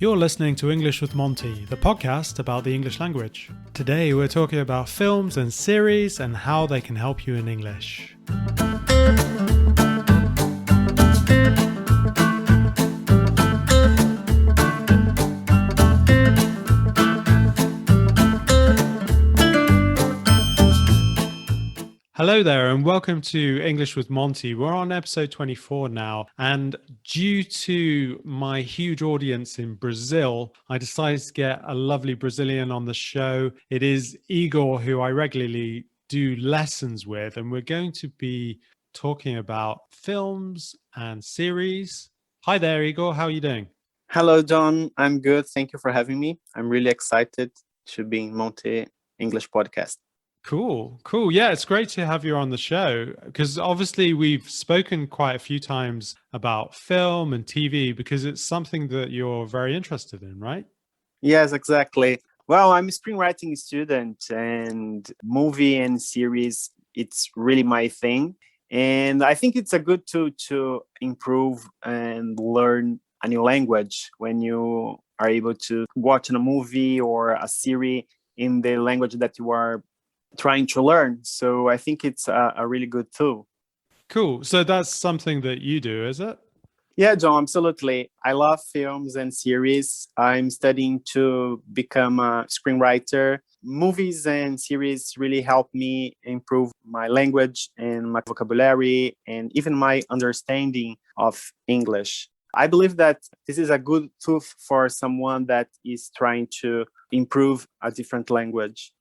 You're listening to English with Monty, the podcast about the English language. Today we're talking about films and series and how they can help you in English. Hello there and welcome to English with Monty. We're on episode 24 now, and due to my huge audience in Brazil, I decided to get a lovely Brazilian on the show. It is Igor, who I regularly do lessons with, and we're going to be talking about films and series. Hi there, Igor. How are you doing? Hello, John. I'm good. Thank you for having me. I'm really excited to be in Monty English podcast. Cool. Yeah, it's great to have you on the show because obviously we've spoken quite a few times about film and TV because it's something that you're very interested in, right? Yes, exactly. Well, I'm a screenwriting student and movie and series, it's really my thing. And I think it's a good tool to improve and learn a new language when you are able to watch a movie or a series in the language that you are trying to learn. So I think it's a really good tool. Cool. So that's something that you do, is it? Yeah, John, absolutely. I love films and series. I'm studying to become a screenwriter. Movies and series really help me improve my language and my vocabulary and even my understanding of English. I believe that this is a good tool for someone that is trying to improve a different language.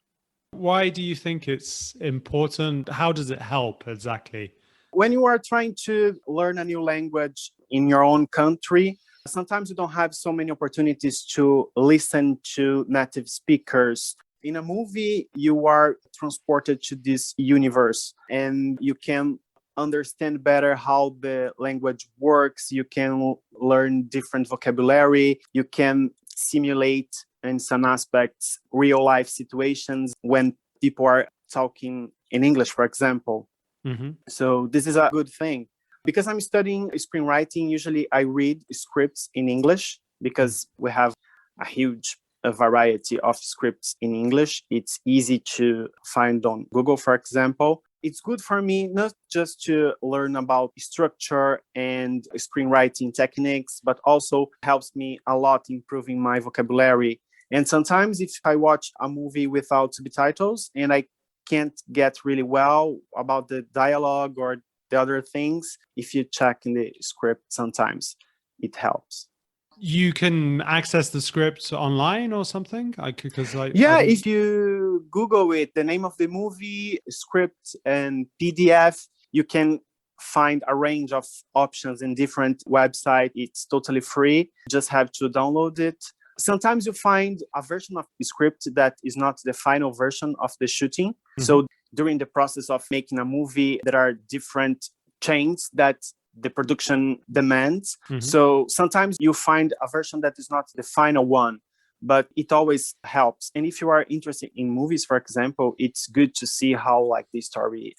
Why do you think it's important? How does it help exactly? When you are trying to learn a new language in your own country, sometimes you don't have so many opportunities to listen to native speakers. In a movie, you are transported to this universe and you can understand better how the language works. You can learn different vocabulary. You can simulate in some aspects real life situations when people are talking in English, for example. Mm-hmm. So this is a good thing. Because I'm studying screenwriting, usually I read scripts in English because we have a huge variety of scripts in English. It's easy to find on Google, for example. It's good for me not just to learn about structure and screenwriting techniques, but also helps me a lot improving my vocabulary. And sometimes if I watch a movie without subtitles and I can't get really well about the dialogue or the other things, if you check in the script, sometimes it helps. You can access the script online or something? If you Google it, the name of the movie, script, and PDF, you can find a range of options in different websites. It's totally free. Just have to download it. Sometimes you find a version of the script that is not the final version of the shooting. Mm-hmm. So during the process of making a movie, there are different chains that the production demands. Mm-hmm. So sometimes you find a version that is not the final one, but it always helps. And if you are interested in movies, for example, it's good to see how the story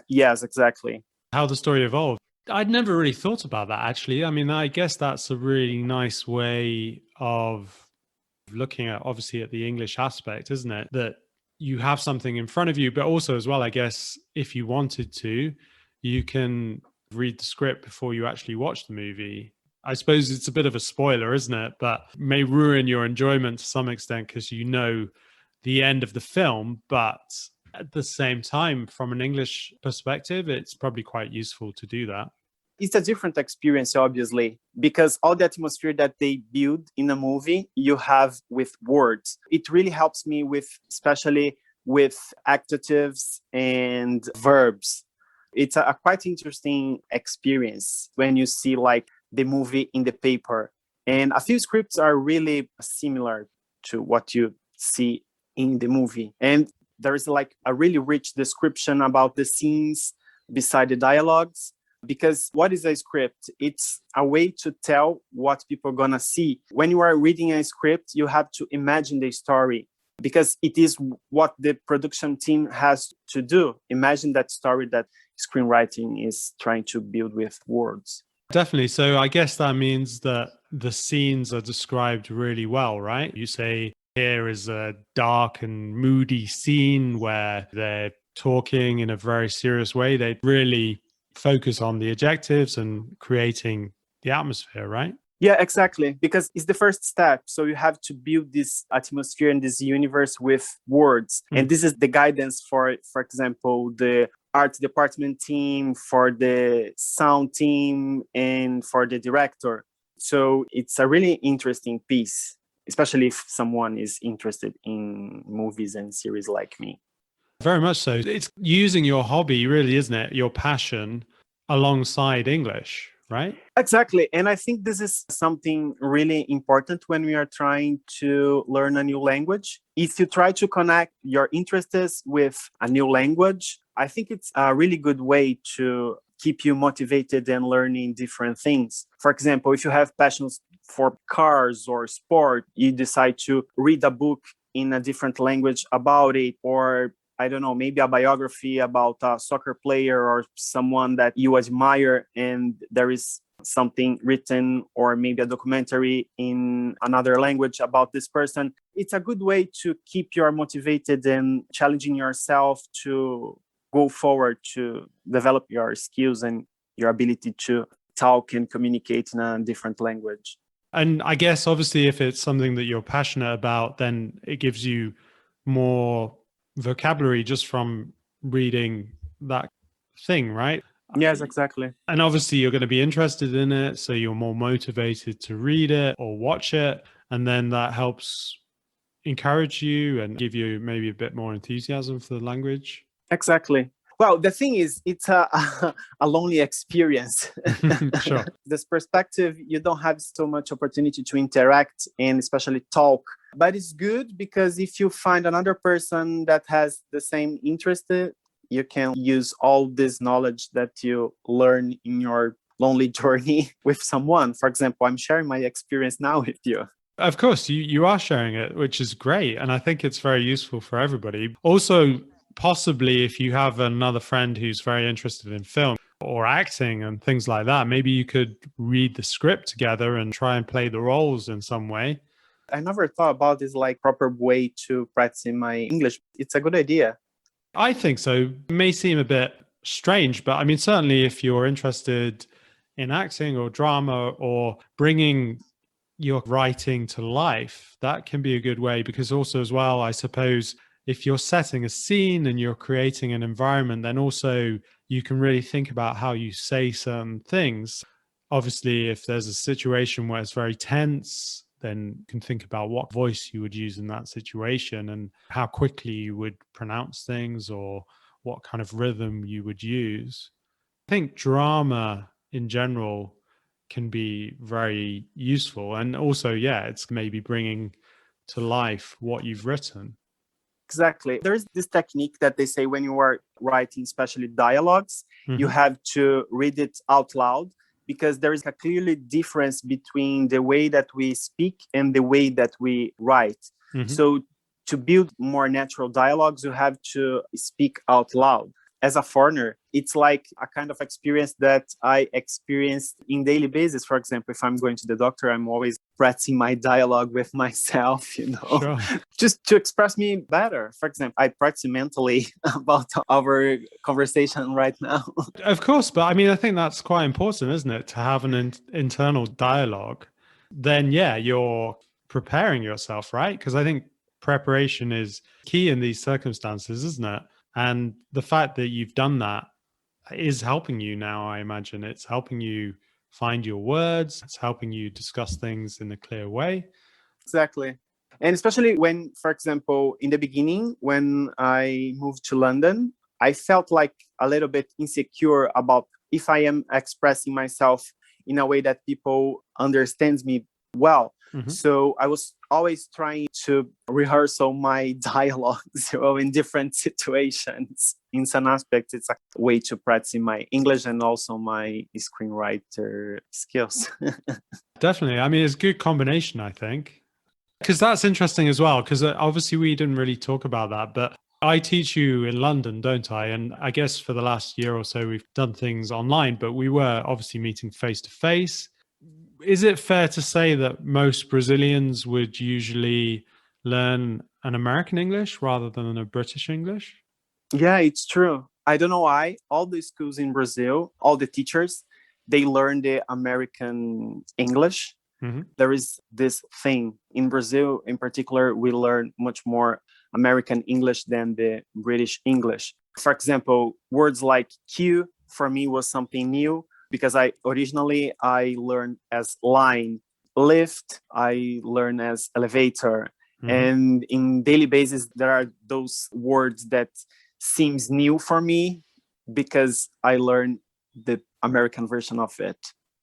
yes, exactly. How the story evolved. I'd never really thought about that, actually. I mean, I guess that's a really nice way of looking at, obviously, at the English aspect, isn't it? That you have something in front of you, but also as well, I guess, if you wanted to, you can read the script before you actually watch the movie. I suppose it's a bit of a spoiler, isn't it? But may ruin your enjoyment to some extent because you know the end of the film, but at the same time, from an English perspective, it's probably quite useful to do that. It's a different experience, obviously, because all the atmosphere that they build in a movie, you have with words. It really helps me especially with adjectives and verbs. It's a quite interesting experience when you see the movie in the paper. And a few scripts are really similar to what you see in the movie. And there is a really rich description about the scenes beside the dialogues. Because what is a script? It's a way to tell what people are gonna see. When you are reading a script, you have to imagine the story because it is what the production team has to do. Imagine that story that screenwriting is trying to build with words. Definitely. So I guess that means that the scenes are described really well, right? You say, here is a dark and moody scene where they're talking in a very serious way. They really focus on the adjectives and creating the atmosphere, right? Yeah, exactly. Because it's the first step. So you have to build this atmosphere and this universe with words. And this is the guidance for example, the art department team, for the sound team, and for the director. So it's a really interesting piece, especially if someone is interested in movies and series like me. Very much so. It's using your hobby, really, isn't it? Your passion alongside English, right? Exactly. And I think this is something really important when we are trying to learn a new language. If you try to connect your interests with a new language, I think it's a really good way to keep you motivated and learning different things. For example, if you have passions for cars or sport, you decide to read a book in a different language about it, or I don't know, maybe a biography about a soccer player or someone that you admire, and there is something written, or maybe a documentary in another language about this person. It's a good way to keep you motivated and challenging yourself to go forward, to develop your skills and your ability to talk and communicate in a different language. And I guess obviously if it's something that you're passionate about, then it gives you more vocabulary just from reading that thing, right? Yes, exactly. And obviously you're going to be interested in it, so you're more motivated to read it or watch it, and then that helps encourage you and give you maybe a bit more enthusiasm for the language. Exactly. Well, the thing is, it's a lonely experience. Sure. This perspective, you don't have so much opportunity to interact and especially talk. But it's good because if you find another person that has the same interest, you can use all this knowledge that you learn in your lonely journey with someone. For example, I'm sharing my experience now with you. Of course, you are sharing it, which is great. And I think it's very useful for everybody. Also, possibly if you have another friend who's very interested in film or acting and things like that, maybe you could read the script together and try and play the roles in some way. I never thought about this like proper way to practice my English. It's a good idea. I think so. It may seem a bit strange, but I mean, certainly if you're interested in acting or drama or bringing your writing to life, that can be a good way. Because also as well, I suppose if you're setting a scene and you're creating an environment, then also you can really think about how you say certain things. Obviously, if there's a situation where it's very tense, then you can think about what voice you would use in that situation and how quickly you would pronounce things or what kind of rhythm you would use. I think drama in general can be very useful. And also, yeah, it's maybe bringing to life what you've written. Exactly. There's this technique that they say when you are writing, especially dialogues, you Mm-hmm. have to read it out loud because there is a clearly difference between the way that we speak and the way that we write. Mm-hmm. So to build more natural dialogues, you have to speak out loud. As a foreigner, it's like a kind of experience that I experienced in daily basis. For example, if I'm going to the doctor, I'm always practicing my dialogue with myself, Sure. just to express me better. For example, I practice mentally about our conversation right now. Of course, but I mean, I think that's quite important, isn't it? To have an internal dialogue. Then, yeah, you're preparing yourself, right? Because I think preparation is key in these circumstances, isn't it? And the fact that you've done that is helping you now, I imagine. It's helping you find your words, it's helping you discuss things in a clear way. Exactly. And especially when, for example, in the beginning, when I moved to London, I felt like a little bit insecure about if I am expressing myself in a way that people understands me well. Mm-hmm. So I was always trying to rehearse all my dialogues in different situations. In some aspects, it's a way to practice my English and also my screenwriter skills. Definitely. I mean, it's a good combination, I think. Because that's interesting as well, because obviously we didn't really talk about that, but I teach you in London, don't I? And I guess for the last year or so, we've done things online, but we were obviously meeting face to face. Is it fair to say that most Brazilians would usually learn an American English rather than a British English? Yeah, it's true. I don't know why. All the schools in Brazil, all the teachers, they learn the American English. Hmm. There is this thing in Brazil, in particular, we learn much more American English than the British English. For example, words like queue for me was something new because I learned as line, lift, I learned as elevator. Hmm. And in daily basis, there are those words that seems new for me because I learned the American version of it.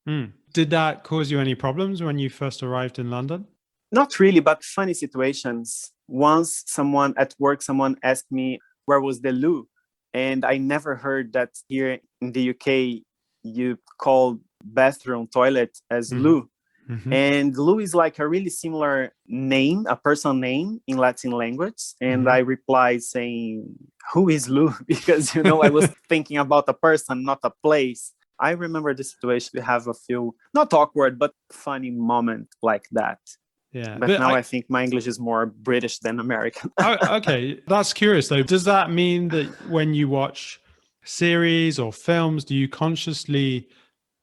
Mm. Did that cause you any problems when you first arrived in London? Not really, but funny situations. Once someone at work, someone asked me where was the loo, and I never heard that here in the UK you call bathroom toilet as Hmm. loo. Hmm. And loo is like a really similar name, a person name in Latin language. And Hmm. I replied saying, "Who is Lou?" Because I was thinking about a person, not a place. I remember the situation. We have a few not awkward but funny moment like that. Yeah, But but now I think my English is more British than American. okay, that's curious though. Does that mean that when you watch series or films, do you consciously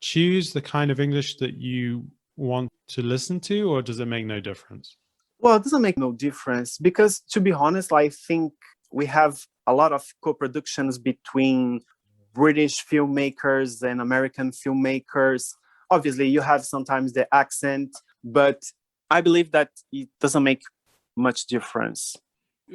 choose the kind of English that you want to listen to, or does it make no difference? Well, it doesn't make no difference because, to be honest, I think we have a lot of co-productions between British filmmakers and American filmmakers. Obviously, you have sometimes the accent, but I believe that it doesn't make much difference.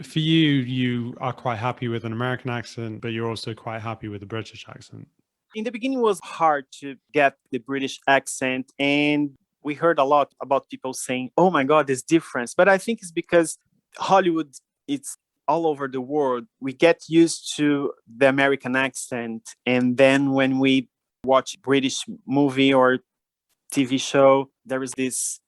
For you, you are quite happy with an American accent, but you're also quite happy with a British accent. In the beginning, it was hard to get the British accent, and we heard a lot about people saying, "Oh my God, there's difference." But I think it's because Hollywood, it's all over the world. We get used to the American accent, and then when we watch British movie or TV show, there is this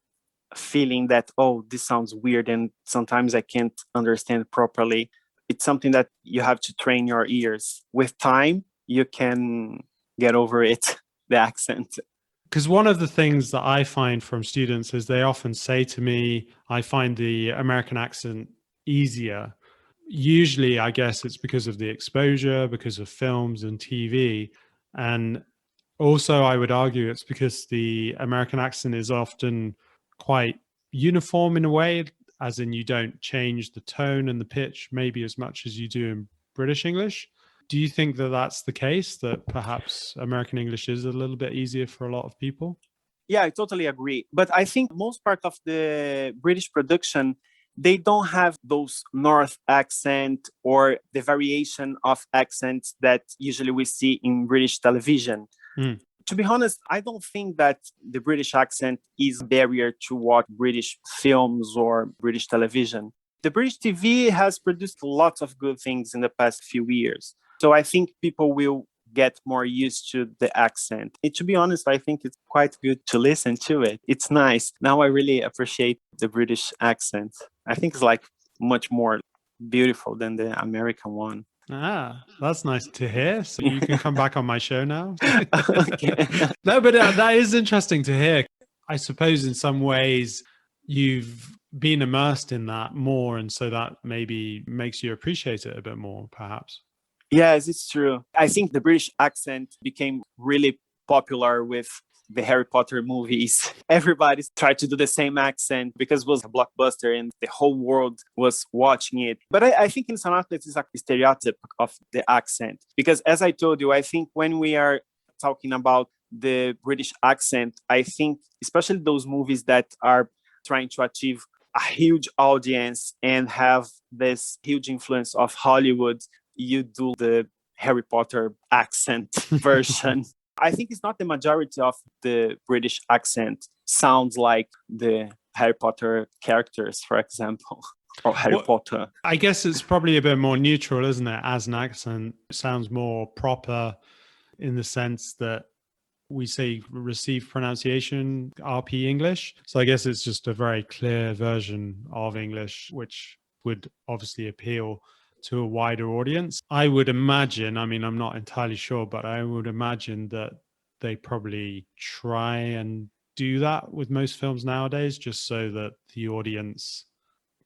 feeling that, oh, this sounds weird, and sometimes I can't understand properly. It's something that you have to train your ears. With time, you can get over it, the accent. Because one of the things that I find from students is they often say to me, I find the American accent easier. Usually, I guess it's because of the exposure, because of films and TV. And also, I would argue it's because the American accent is often quite uniform in a way, as in you don't change the tone and the pitch maybe as much as you do in British English. Do you think that that's the case, that perhaps American English is a little bit easier for a lot of people? Yeah, I totally agree. But I think most part of the British production, they don't have those North accent or the variation of accents that usually we see in British television. Mm. To be honest, I don't think that the British accent is a barrier to watch British films or British television. The British TV has produced lots of good things in the past few years. So I think people will get more used to the accent. And to be honest, I think it's quite good to listen to it. It's nice. Now I really appreciate the British accent. I think it's like much more beautiful than the American one. Ah, that's nice to hear. So you can come back on my show now. Okay. No, but that is interesting to hear. I suppose in some ways you've been immersed in that more, and so that maybe makes you appreciate it a bit more, perhaps. Yes, it's true. I think the British accent became really popular with the Harry Potter movies. Everybody tried to do the same accent because it was a blockbuster and the whole world was watching it. But I think in some aspects it's a stereotype of the accent. Because as I told you, I think when we are talking about the British accent, I think especially those movies that are trying to achieve a huge audience and have this huge influence of Hollywood, you do the Harry Potter accent version. I think it's not the majority of the British accent sounds like the Harry Potter characters, for example, or Harry Well, Potter. I guess it's probably a bit more neutral, isn't it? As an accent, it sounds more proper in the sense that we say received pronunciation, RP English. So I guess it's just a very clear version of English, which would obviously appeal to a wider audience. I would imagine, I mean, I'm not entirely sure, but I would imagine that they probably try and do that with most films nowadays, just so that the audience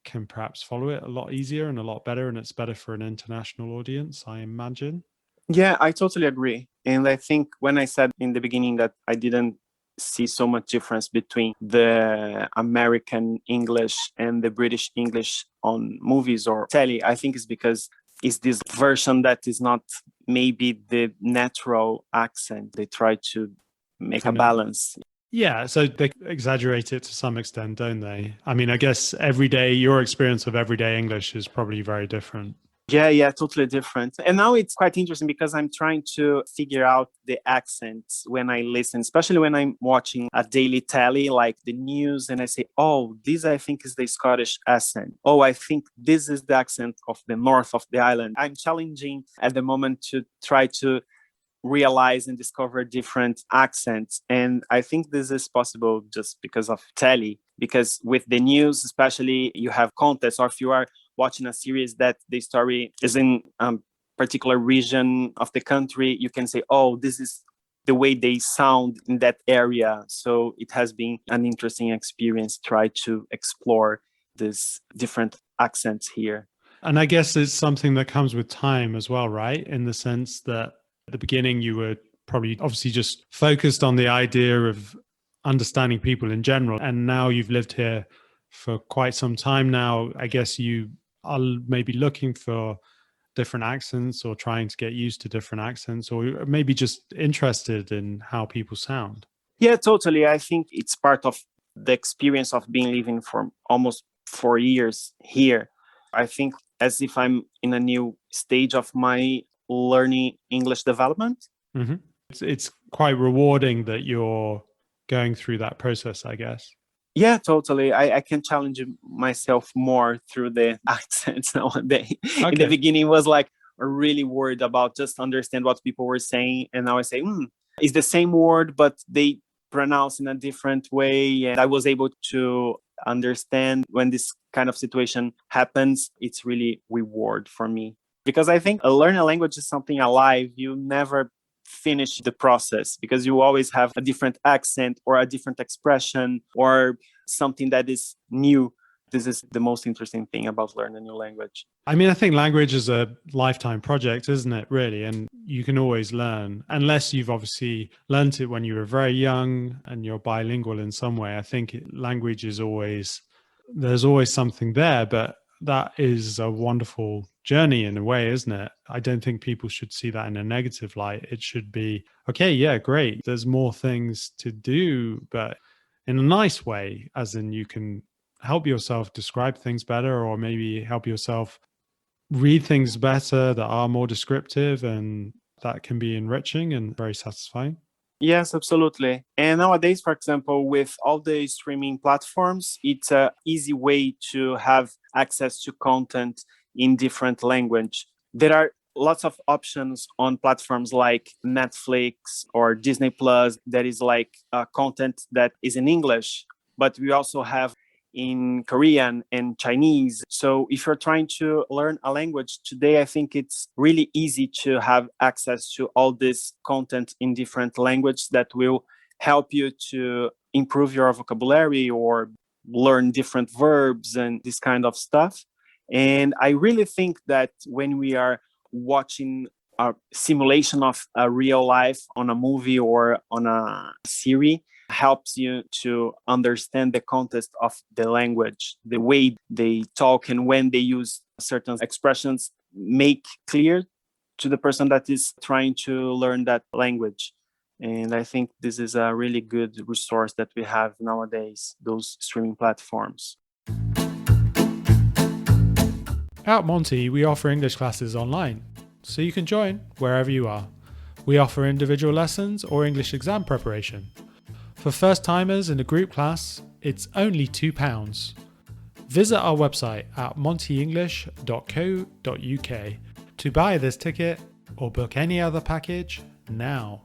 can perhaps follow it a lot easier and a lot better, and it's better for an international audience, I imagine. Yeah, I totally agree. And I think when I said in the beginning that I didn't see so much difference between the American English and the British English on movies or telly, I think it's because it's this version that is not maybe the natural accent. They try to make a balance. Yeah, so they exaggerate it to some extent, don't they? I mean, I guess your experience of everyday English is probably very different. Yeah, totally different. And now it's quite interesting because I'm trying to figure out the accents when I listen, especially when I'm watching a daily tally, like the news, and I say, oh, this I think is the Scottish accent. Oh, I think this is the accent of the north of the island. I'm challenging at the moment to try to realize and discover different accents. And I think this is possible just because of telly, because with the news, especially, you have context, or if you are watching a series that the story is in a particular region of the country, you can say, oh, this is the way they sound in that area. So it has been an interesting experience, try to explore these different accents here. And I guess it's something that comes with time as well, right? In the sense that at the beginning, you were probably obviously just focused on the idea of understanding people in general. And now you've lived here for quite some time now. I guess you are maybe looking for different accents or trying to get used to different accents, or maybe just interested in how people sound. Yeah, totally. I think it's part of the experience of being living for almost 4 years here. I think as if I'm in a new stage of my learning English development. Mm-hmm. It's quite rewarding that you're going through that process, I guess. Yeah, totally. I can challenge myself more through the accents nowadays. Okay. In the beginning, it was like really worried about just understand what people were saying. And now I say, it's the same word, but they pronounce in a different way. And I was able to understand when this kind of situation happens. It's really reward for me. Because I think learning a language is something alive. You never finish the process because you always have a different accent or a different expression or something that is new. This is the most interesting thing about learning a new language. I mean, I think language is a lifetime project, isn't it, really? And you can always learn, unless you've obviously learned it when you were very young and you're bilingual in some way. I think language is there's always something there, but that is a wonderful journey in a way, isn't it? I don't think people should see that in a negative light. It should be, okay, yeah, great. There's more things to do, but in a nice way, as in you can help yourself describe things better, or maybe help yourself read things better that are more descriptive, and that can be enriching and very satisfying. Yes, absolutely. And nowadays, for example, with all the streaming platforms, it's an easy way to have access to content in different language. There are lots of options on platforms like Netflix or Disney Plus that is like content that is in English, but we also have in Korean and Chinese. So if you're trying to learn a language today, I think it's really easy to have access to all this content in different language that will help you to improve your vocabulary or learn different verbs and this kind of stuff. And I really think that when we are watching a simulation of a real life on a movie or on a series, helps you to understand the context of the language, the way they talk and when they use certain expressions make clear to the person that is trying to learn that language. And I think this is a really good resource that we have nowadays, those streaming platforms. At Monty, we offer English classes online, so you can join wherever you are. We offer individual lessons or English exam preparation. For first-timers in a group class, it's only £2. Visit our website at montyenglish.co.uk to buy this ticket or book any other package now.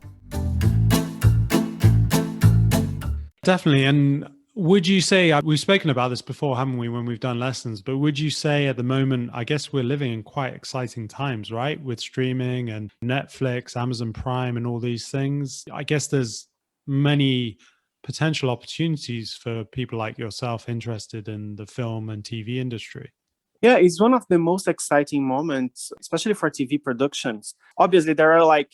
Definitely. And would you say, we've spoken about this before, haven't we, when we've done lessons, but would you say at the moment, I guess we're living in quite exciting times, right? With streaming and Netflix, Amazon Prime and all these things. I guess there's many potential opportunities for people like yourself interested in the film and TV industry? Yeah, it's one of the most exciting moments, especially for TV productions. Obviously, there are like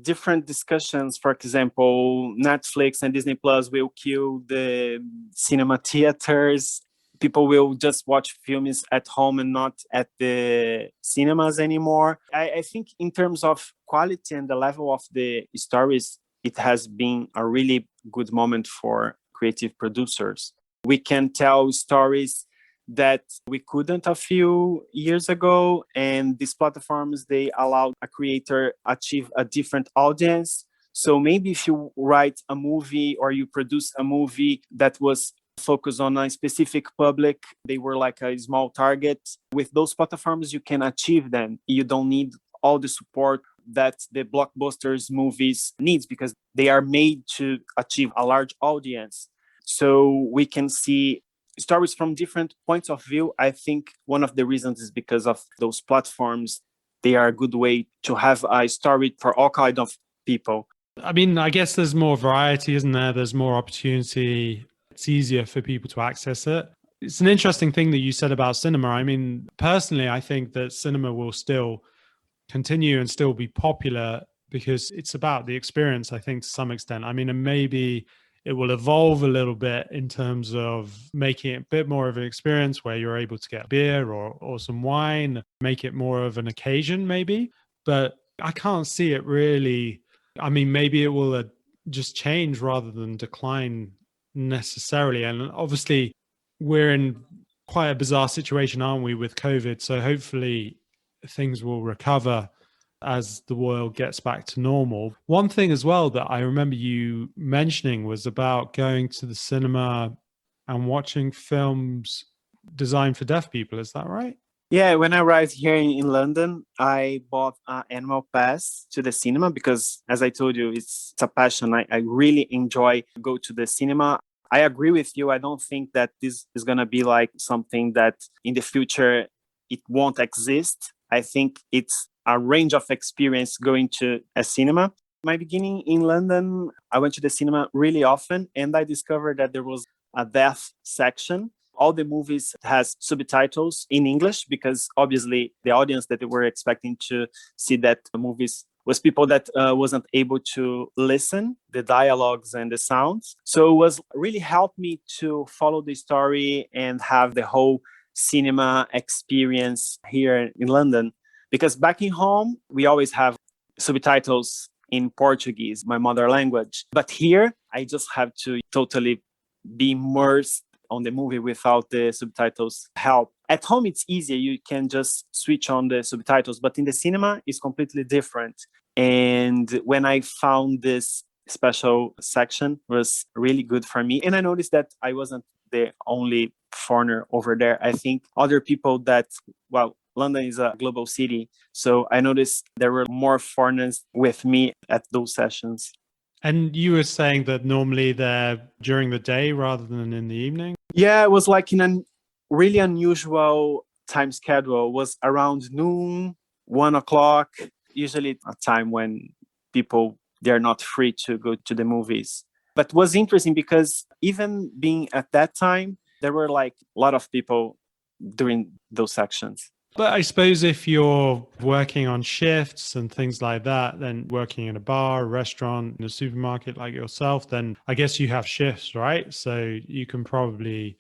different discussions. For example, Netflix and Disney Plus will kill the cinema theaters. People will just watch films at home and not at the cinemas anymore. I think in terms of quality and the level of the stories, it has been a really good moment for creative producers. We can tell stories that we couldn't a few years ago, and these platforms, they allowed a creator achieve a different audience. So maybe if you write a movie or you produce a movie that was focused on a specific public, they were like a small target, with those platforms you can achieve them. You don't need all the support that the blockbusters movies needs, because they are made to achieve a large audience. So we can see stories from different points of view. I think one of the reasons is because of those platforms. They are a good way to have a story for all kind of people. I mean, I guess there's more variety, isn't there? There's more opportunity. It's easier for people to access it. It's an interesting thing that you said about cinema. I mean, personally, I think that cinema will still continue and still be popular because it's about the experience, I think, to some extent. I mean, and maybe it will evolve a little bit in terms of making it a bit more of an experience where you're able to get beer or some wine, make it more of an occasion, maybe. But I can't see it really. I mean, maybe it will just change rather than decline necessarily. And obviously, we're in quite a bizarre situation, aren't we, with COVID? So hopefully things will recover as the world gets back to normal. One thing as well that I remember you mentioning was about going to the cinema and watching films designed for deaf people. Is that right? Yeah, when I arrived here in London, I bought an annual pass to the cinema because, as I told you, it's a passion. I really enjoy go to the cinema. I agree with you. I don't think that this is going to be like something that in the future it won't exist. I think it's a range of experience going to a cinema. My beginning in London, I went to the cinema really often, and I discovered that there was a deaf section. All the movies has subtitles in English because obviously the audience that they were expecting to see that movies was people that wasn't able to listen the dialogues and the sounds. So it was really helped me to follow the story and have the whole cinema experience here in London. Because back in home, we always have subtitles in Portuguese, my mother language. But here, I just have to totally be immersed on the movie without the subtitles help. At home, it's easier. You can just switch on the subtitles, but in the cinema, it's completely different. And when I found this special section, it was really good for me. And I noticed that I wasn't the only foreigner over there. I think other people that, well, London is a global city. So I noticed there were more foreigners with me at those sessions. And you were saying that normally they're during the day rather than in the evening? Yeah, it was like in a really unusual time schedule. It was around noon, 1 o'clock, usually a time when people, they're not free to go to the movies. But it was interesting because even being at that time, there were like a lot of people during those sections. But I suppose if you're working on shifts and things like that, then working in a bar, a restaurant, in a supermarket like yourself, then I guess you have shifts, right? So you can probably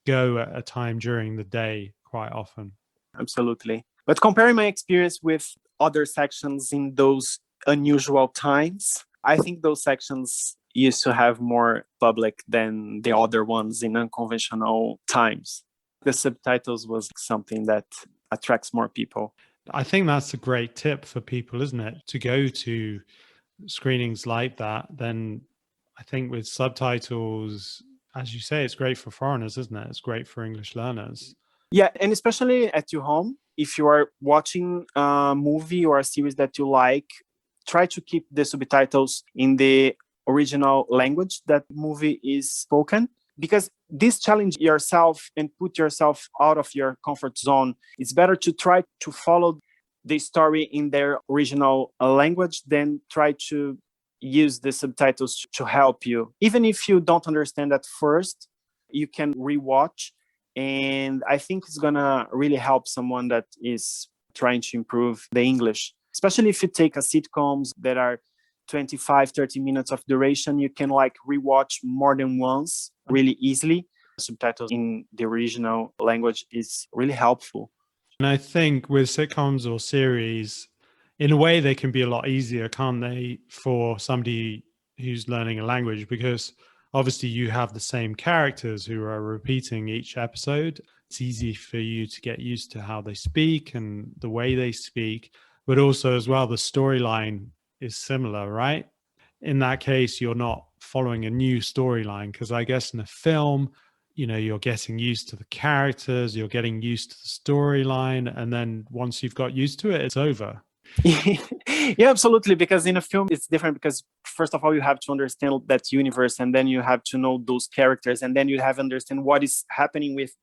go at a time during the day quite often. Absolutely. But comparing my experience with other sections in those unusual times, I think those sections used to have more public than the other ones in unconventional times. The subtitles was something that attracts more people. I think that's a great tip for people, isn't it? To go to screenings like that, then I think with subtitles, as you say, it's great for foreigners, isn't it? It's great for English learners. Yeah, and especially at your home, if you are watching a movie or a series that you like, try to keep the subtitles in the original language that movie is spoken, because this challenge yourself and put yourself out of your comfort zone. It's better to try to follow the story in their original language than try to use the subtitles to help you. Even if you don't understand at first, you can rewatch. And I think it's gonna really help someone that is trying to improve the English. Especially if you take a sitcoms that are 25, 30 minutes of duration, you can like rewatch more than once really easily. Subtitles in the original language is really helpful. And I think with sitcoms or series, in a way, they can be a lot easier, can't they, for somebody who's learning a language? Because obviously you have the same characters who are repeating each episode. It's easy for you to get used to how they speak and the way they speak, but also as well, the storyline is similar, right? In that case, you're not following a new storyline, because I guess in a film, you're getting used to the characters, you're getting used to the storyline, and then once you've got used to it, it's over. Yeah, absolutely. Because in a film, it's different because first of all, you have to understand that universe, and then you have to know those characters, and then you have to understand what is happening with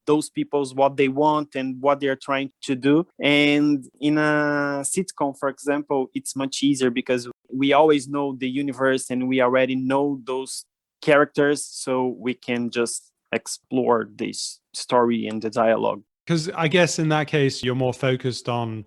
those people's, what they want and what they're trying to do. And in a sitcom, for example, it's much easier because we always know the universe and we already know those characters, so we can just explore this story and the dialogue. Because I guess in that case, you're more focused on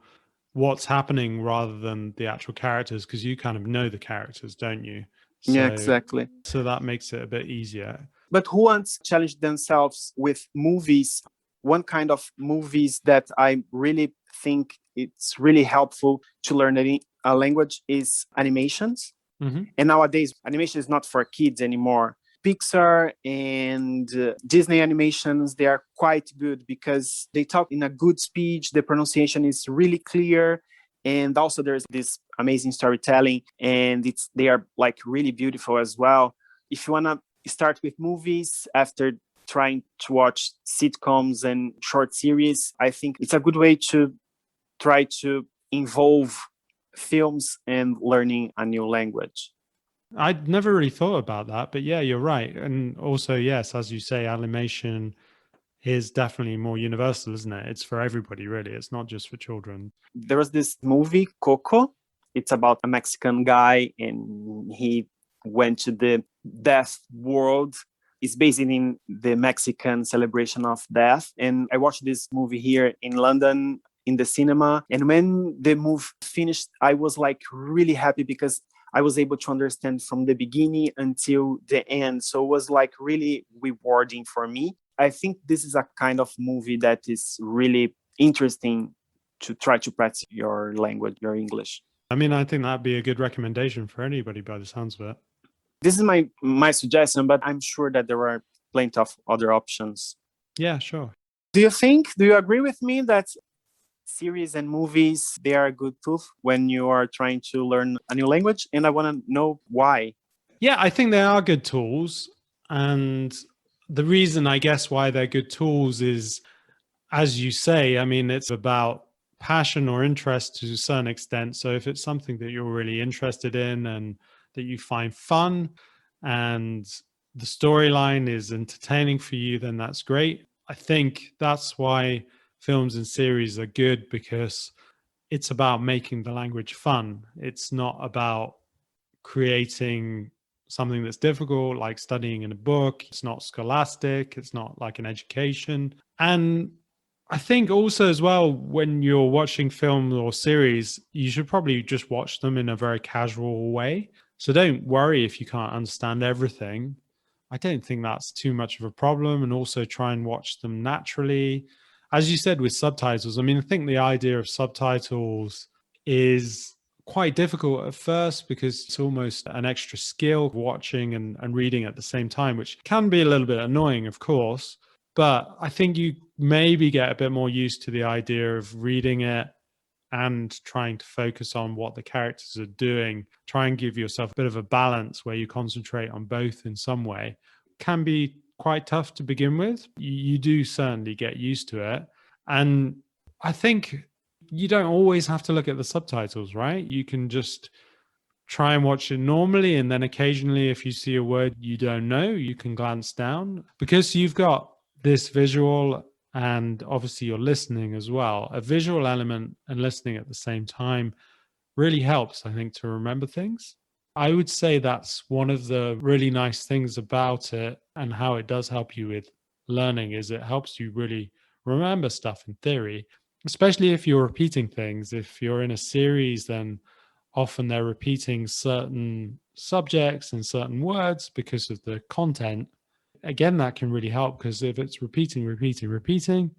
what's happening rather than the actual characters, because you kind of know the characters, don't you? Yeah, exactly. So that makes it a bit easier. But who wants to challenge themselves with movies? One kind of movies that I really think it's really helpful to learn a language is animations. Mm-hmm. And nowadays, animation is not for kids anymore. Pixar and Disney animations, they are quite good because they talk in a good speech. The pronunciation is really clear. And also there's this amazing storytelling, and they are like really beautiful as well. If you want to start with movies after trying to watch sitcoms and short series, I think it's a good way to try to involve films and learning a new language. I'd never really thought about that, but yeah, you're right. And also, yes, as you say, animation is definitely more universal, isn't it? It's for everybody, really. It's not just for children. There was this movie, Coco. It's about a Mexican guy, and he went to the death world. It's based in the Mexican celebration of death. And I watched this movie here in London in the cinema. And when the movie finished, I was like really happy because I was able to understand from the beginning until the end. So it was like really rewarding for me. I think this is a kind of movie that is really interesting to try to practice your language, your English. I mean, I think that'd be a good recommendation for anybody by the sounds of it. This is my suggestion, but I'm sure that there are plenty of other options. Yeah, sure. Do you agree with me that series and movies, they are a good tool when you are trying to learn a new language? And I want to know why. Yeah, I think they are good tools. And the reason, I guess, why they're good tools is, as you say, I mean, it's about passion or interest to a certain extent. So if it's something that you're really interested in and that you find fun and the storyline is entertaining for you, then that's great. I think that's why films and series are good, because it's about making the language fun. It's not about creating something that's difficult, like studying in a book. It's not scholastic. It's not like an education. And I think also as well, when you're watching films or series, you should probably just watch them in a very casual way. So don't worry if you can't understand everything. I don't think that's too much of a problem. And also try and watch them naturally. As you said with subtitles, I mean, I think the idea of subtitles is quite difficult at first because it's almost an extra skill, watching and reading at the same time, which can be a little bit annoying, of course. But I think you maybe get a bit more used to the idea of reading it and trying to focus on what the characters are doing. Try and give yourself a bit of a balance where you concentrate on both in some way. It can be quite tough to begin with. You do certainly get used to it. And I think you don't always have to look at the subtitles, right? You can just try and watch it normally. And then occasionally, if you see a word you don't know, you can glance down, because you've got this visual and obviously you're listening as well. A visual element and listening at the same time really helps, I think, to remember things. I would say that's one of the really nice things about it, and how it does help you with learning is it helps you really remember stuff in theory, especially if you're repeating things. If you're in a series, then often they're repeating certain subjects and certain words because of the content. Again, that can really help, because if it's repeating,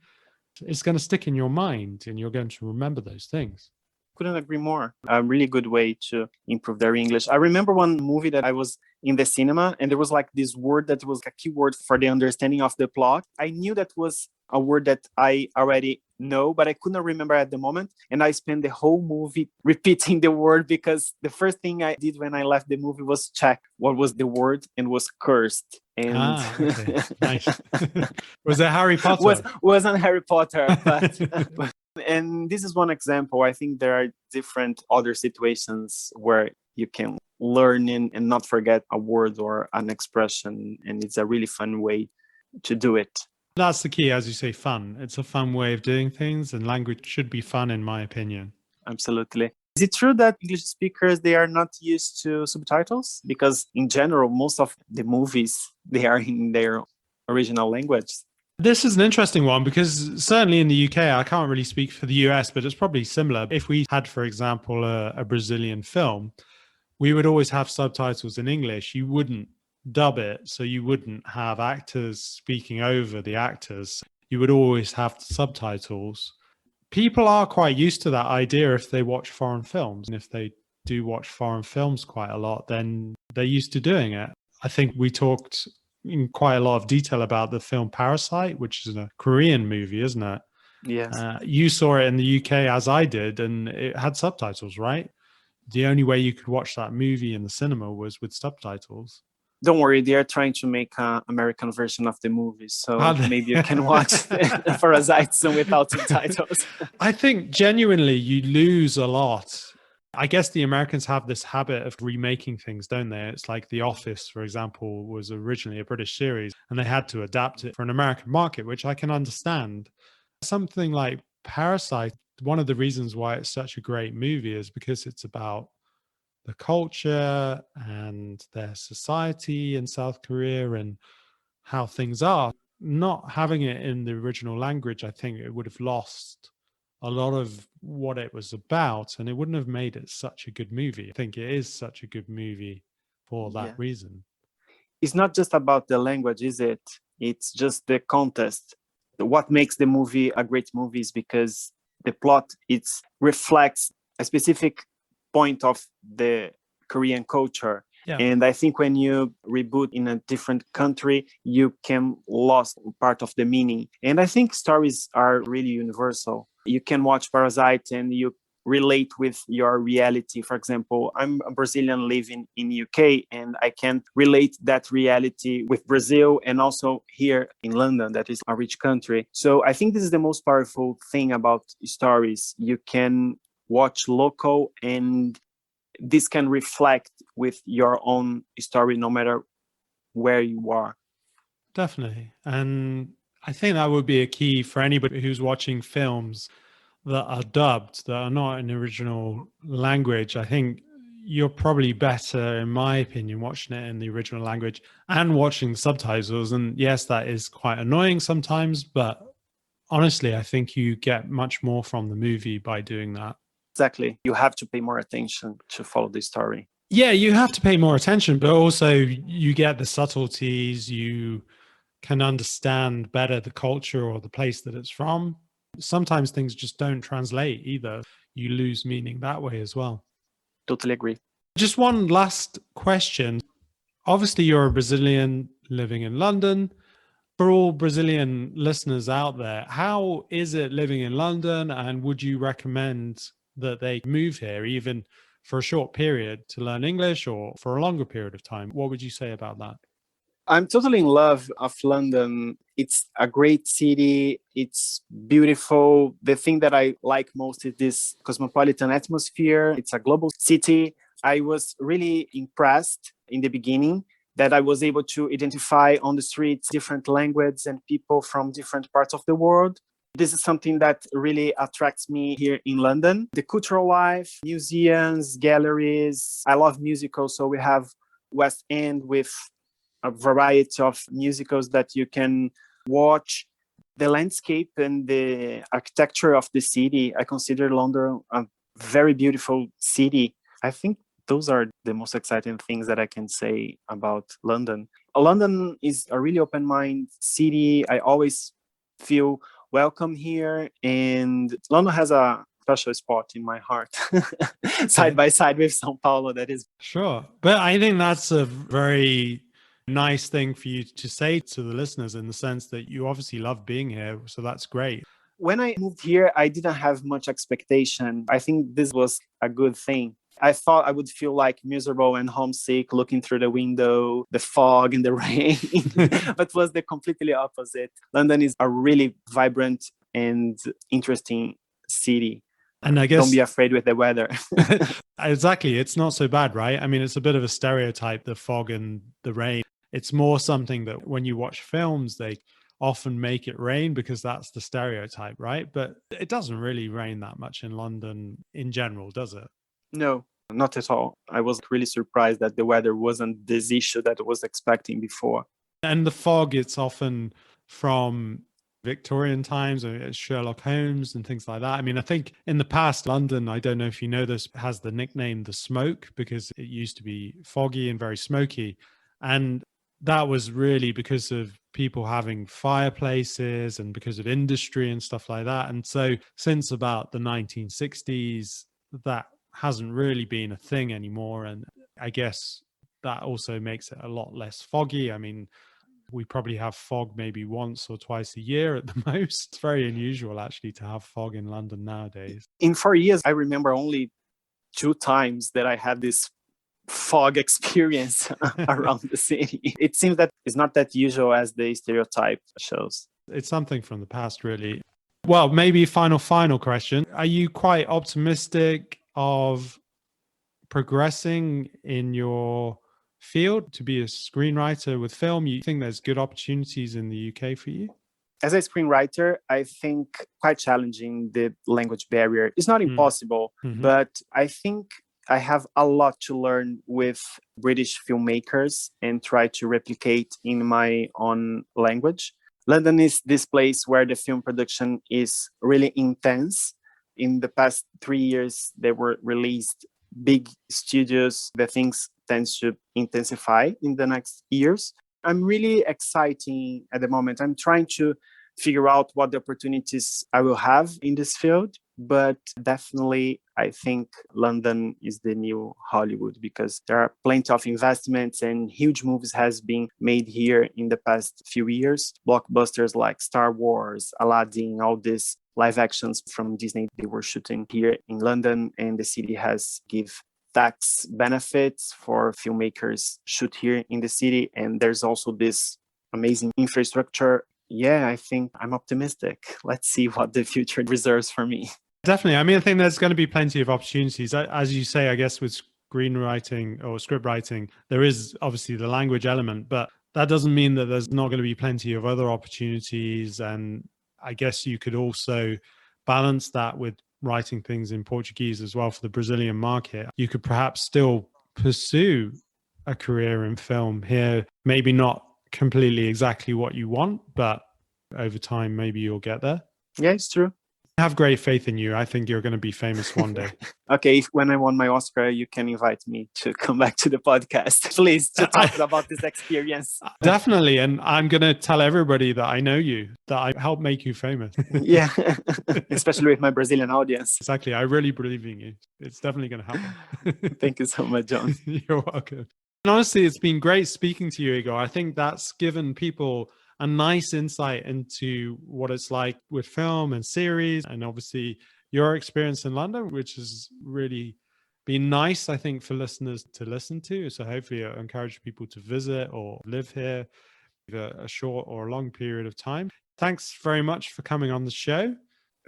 it's going to stick in your mind and you're going to remember those things. Couldn't agree more. A really good way to improve their English. I remember one movie that I was in the cinema, and there was like this word that was a keyword for the understanding of the plot. I knew that was a word that I already know, but I could not remember at the moment. And I spent the whole movie repeating the word, because the first thing I did when I left the movie was check what was the word, and was cursed. And Okay, nice. Was it Harry Potter? wasn't Harry Potter, but and this is one example. I think there are different other situations where you can learn and not forget a word or an expression, and it's a really fun way to do it. That's the key, as you say, fun. It's a fun way of doing things, and language should be fun, in my opinion. Absolutely. Is it true that English speakers, they are not used to subtitles? Because in general, most of the movies, they are in their original language. This is an interesting one, because certainly in the UK, I can't really speak for the US, but it's probably similar. If we had, for example, a Brazilian film, we would always have subtitles in English. You wouldn't dub it, so you wouldn't have actors speaking over the actors. You would always have subtitles. People are quite used to that idea if they watch foreign films. And if they do watch foreign films quite a lot, then they're used to doing it. I think we talked in quite a lot of detail about the film Parasite, which is a Korean movie, isn't it? Yes. You saw it in the UK as I did, and it had subtitles, right? The only way you could watch that movie in the cinema was with subtitles. Don't worry, they are trying to make an American version of the movie, so maybe you can watch Parasites without subtitles. I think genuinely you lose a lot. I guess the Americans have this habit of remaking things, don't they? It's like The Office, for example, was originally a British series, and they had to adapt it for an American market, which I can understand. Something like Parasite, one of the reasons why it's such a great movie is because it's about the culture and their society in South Korea and how things are. Not having it in the original language, I think it would have lost a lot of what it was about, and it wouldn't have made it such a good movie. I think it is such a good movie for that reason. It's not just about the language, is it? It's just the context. What makes the movie a great movie is because the plot, it reflects a specific point of the Korean culture. Yeah. And I think when you reboot in a different country, you can lose part of the meaning. And I think stories are really universal. You can watch Parasite and you relate with your reality. For example, I'm a Brazilian living in UK, and I can relate that reality with Brazil and also here in London, that is a rich country. So I think this is the most powerful thing about stories. You can watch local, and this can reflect with your own story no matter where you are. Definitely. And I think that would be a key for anybody who's watching films that are dubbed, that are not in original language. I think you're probably better, in my opinion, watching it in the original language and watching subtitles. And yes, that is quite annoying sometimes, but honestly, I think you get much more from the movie by doing that. Exactly. You have to pay more attention to follow the story. Yeah, you have to pay more attention, but also you get the subtleties. You can understand better the culture or the place that it's from. Sometimes things just don't translate either. You lose meaning that way as well. Totally agree. Just one last question. Obviously, you're a Brazilian living in London. For all Brazilian listeners out there, how is it living in London? And would you recommend that they move here, even for a short period, to learn English, or for a longer period of time? What would you say about that? I'm totally in love of London. It's a great city. It's beautiful. The thing that I like most is this cosmopolitan atmosphere. It's a global city. I was really impressed in the beginning that I was able to identify on the streets different languages and people from different parts of the world. This is something that really attracts me here in London. The cultural life, museums, galleries. I love musicals, so we have West End with a variety of musicals that you can watch. The landscape and the architecture of the city, I consider London a very beautiful city. I think those are the most exciting things that I can say about London. London is a really open-minded city. I always feel welcome here, and London has a special spot in my heart, side by side with São Paulo. That is sure. But I think that's a very nice thing for you to say to the listeners, in the sense that you obviously love being here. So that's great. When I moved here, I didn't have much expectation. I think this was a good thing. I thought I would feel like miserable and homesick looking through the window, the fog and the rain, but was the completely opposite. London is a really vibrant and interesting city. And I guess don't be afraid with the weather. Exactly. It's not so bad, right? I mean, it's a bit of a stereotype, the fog and the rain. It's more something that when you watch films, they often make it rain because that's the stereotype, right? But it doesn't really rain that much in London in general, does it? No, not at all. I was really surprised that the weather wasn't this issue that I was expecting before. And the fog, it's often from Victorian times, or Sherlock Holmes and things like that. I mean, I think in the past, London, I don't know if you know this, has the nickname the Smoke because it used to be foggy and very smoky. And that was really because of people having fireplaces and because of industry and stuff like that. And so since about the 1960s, that hasn't really been a thing anymore. And I guess that also makes it a lot less foggy. I mean, we probably have fog maybe once or twice a year at the most. It's very unusual actually to have fog in London nowadays. In 4 years, I remember only 2 times that I had this fog experience around the city. It seems that it's not that usual as the stereotype shows. It's something from the past, really. Well, maybe final question. Are you quite optimistic of progressing in your field to be a screenwriter with film? You think there's good opportunities in the UK for you? As a screenwriter, I think quite challenging the language barrier. It's not impossible, but I think I have a lot to learn with British filmmakers and try to replicate in my own language. London is this place where the film production is really intense. In the past 3 years, there were released big studios. The things tends to intensify in the next years. I'm really excited at the moment. I'm trying to figure out what the opportunities I will have in this field. But definitely, I think London is the new Hollywood because there are plenty of investments and huge movies has been made here in the past few years. Blockbusters like Star Wars, Aladdin, all these live actions from Disney, they were shooting here in London, and the city has give tax benefits for filmmakers shoot here in the city. And there's also this amazing infrastructure. Yeah, I think I'm optimistic. Let's see what the future reserves for me. Definitely. I mean, I think there's going to be plenty of opportunities. As you say, I guess with screenwriting or script writing, there is obviously the language element, but that doesn't mean that there's not going to be plenty of other opportunities. And I guess you could also balance that with writing things in Portuguese as well for the Brazilian market. You could perhaps still pursue a career in film here, maybe not completely exactly what you want, but over time, maybe you'll get there. Yeah, it's true. I have great faith in you. I think you're going to be famous one day. Okay, when I won my Oscar, you can invite me to come back to the podcast, please, to talk about this experience. Definitely. And I'm going to tell everybody that I know you, that I helped make you famous. Yeah, especially with my Brazilian audience. Exactly. I really believe in you. It's definitely going to happen. Thank you so much, John. You're welcome. And honestly, it's been great speaking to you, Igor. I think that's given people a nice insight into what it's like with film and series, and obviously your experience in London, which has really been nice, I think, for listeners to listen to. So hopefully it'll encourage people to visit or live here for a short or a long period of time. Thanks very much for coming on the show.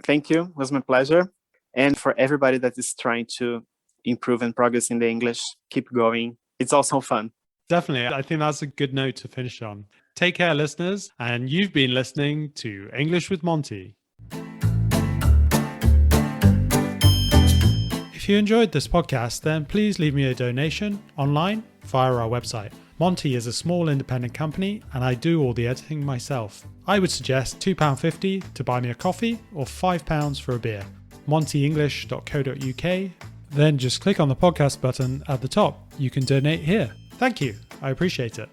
Thank you. It was my pleasure. And for everybody that is trying to improve and progress in the English, keep going. It's also fun. Definitely. I think that's a good note to finish on. Take care, listeners. And you've been listening to English with Monty. If you enjoyed this podcast, then please leave me a donation online via our website. Monty is a small independent company and I do all the editing myself. I would suggest £2.50 to buy me a coffee or £5 for a beer. montyenglish.co.uk. Then just click on the podcast button at the top. You can donate here. Thank you. I appreciate it.